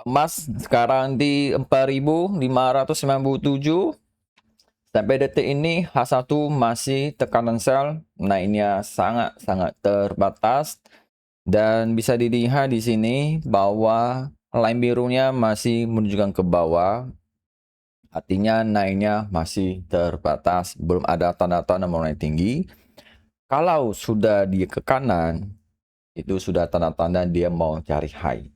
Emas sekarang di 4.597. Sampai detik ini H1 masih tekanan sell, naiknya sangat-sangat terbatas, dan bisa dilihat di sini bahwa line birunya masih menunjukkan ke bawah. Artinya naiknya masih terbatas, belum ada tanda-tanda mulai tinggi. Kalau sudah dia ke kanan, itu sudah tanda-tanda dia mau cari high.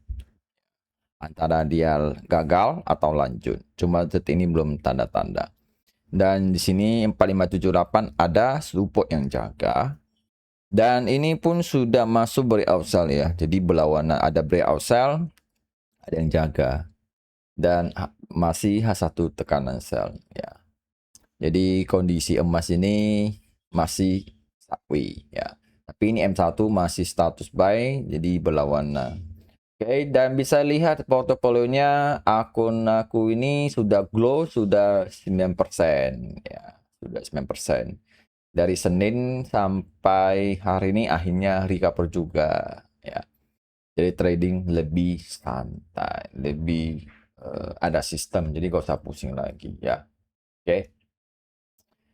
Antara dia gagal atau lanjut. Cuma detik ini belum tanda-tanda. Dan di sini 4578 ada support yang jaga. Dan ini pun sudah masuk breakout sell ya. Jadi berlawanan, ada breakout sell, ada yang jaga. Dan masih H1 tekanan sell ya. Jadi kondisi emas ini masih sideways ya. Tapi ini M1 masih status buy, jadi berlawanan. Oke, dan bisa lihat portofolionya akun aku ini sudah glow, sudah 9% ya. Sudah 9%. Dari Senin sampai hari ini akhirnya recover juga ya. Jadi trading lebih santai, lebih ada sistem, jadi gak usah pusing lagi ya. Oke.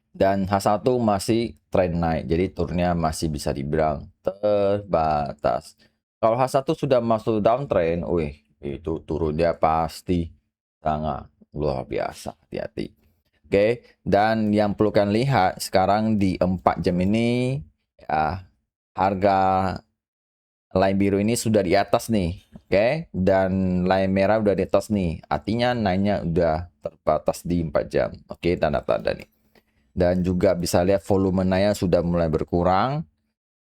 Dan H1 masih trend naik, jadi turunnya masih bisa dibilang terbatas. Kalau H1 sudah masuk downtrend, wih, itu turunnya pasti sangat luar biasa. Hati-hati. Oke, dan yang perlu kalian lihat sekarang di 4 jam ini ya, harga line biru ini sudah di atas nih. Oke, dan line merah udah di atas nih. Artinya naiknya udah terbatas di 4 jam. Oke, tanda-tanda nih. Dan juga bisa lihat volume naiknya sudah mulai berkurang.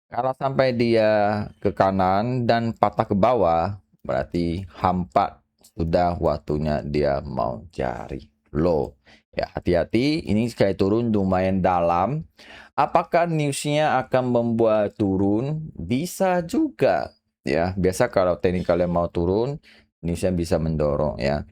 Kalau sampai dia ke kanan dan patah ke bawah, berarti hampa sudah waktunya dia mau cari low. Ya, hati-hati, ini sekali turun lumayan dalam. Apakah newsnya akan membuat turun? Bisa juga. Ya, biasa kalau teknikalnya mau turun, newsnya bisa mendorong ya.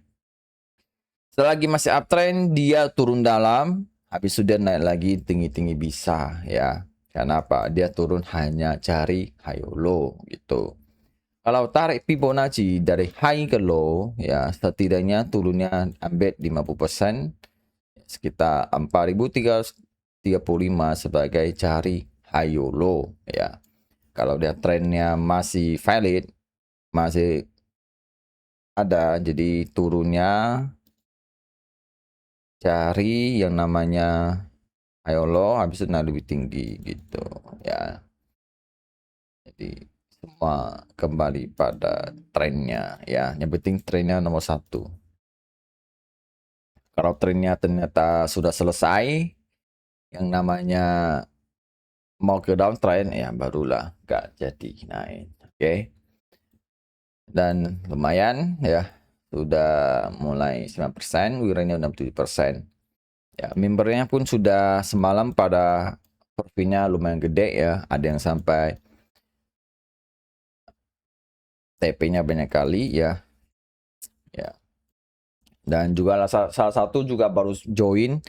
Selagi masih uptrend, dia turun dalam, habis sudah naik lagi tinggi-tinggi bisa ya. Karena apa? Dia turun hanya cari high low gitu. Kalau tarik Fibonacci dari high ke low ya, setidaknya turunnya ambil 50%, sekitar 4.335 sebagai cari high low ya. Kalau dia trennya masih valid, masih ada, jadi turunnya cari yang namanya ayo lo habis itu naik lebih tinggi gitu ya. Jadi semua kembali pada trennya ya. Yang penting trennya nomor satu. Kalau trennya ternyata sudah selesai, yang namanya mau ke downtrend ya barulah gak jadi naik. Oke. Dan lumayan ya. Sudah mulai 9%, wiranya udah 7%. Ya, membernya pun sudah semalam pada profilnya lumayan gede ya. Ada yang sampai TP-nya banyak kali ya. Ya. Dan juga salah satu juga baru join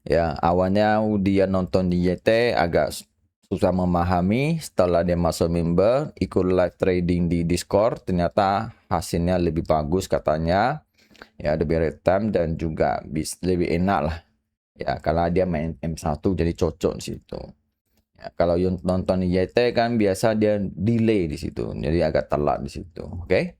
ya. Awalnya dia nonton di YT agak susah memahami, setelah dia masuk member, ikut live trading di Discord, ternyata hasilnya lebih bagus katanya. Ya, lebih real time dan juga lebih enak lah. Ya, kalau dia main M1 jadi cocok di situ. Ya, kalau nonton di YT kan biasa dia delay di situ, jadi agak telat di situ. Oke. Okay?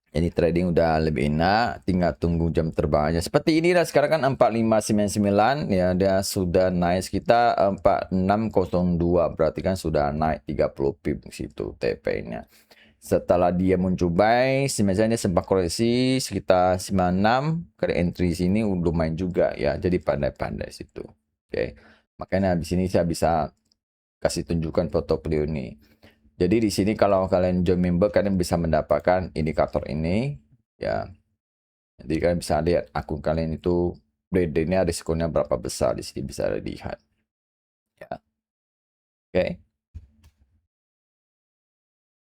Jadi trading udah lebih enak, tinggal tunggu jam terbangnya. Seperti inilah sekarang kan 4599 ya, dia sudah naik sekitar 4602, berarti kan sudah naik 30 pip di situ TP-nya. Setelah dia muncul buy, sebenarnya dia sempat koreksi sekitar 96, ke entry sini lumayan juga ya, jadi pandai-pandai situ. Oke. Makanya di sini saya bisa kasih tunjukkan portofolio ini. Jadi di sini kalau kalian join member, kalian bisa mendapatkan indikator ini ya. Jadi kalian bisa lihat akun kalian itu breakdownnya risikonya berapa besar, di sini bisa dilihat ya. Oke.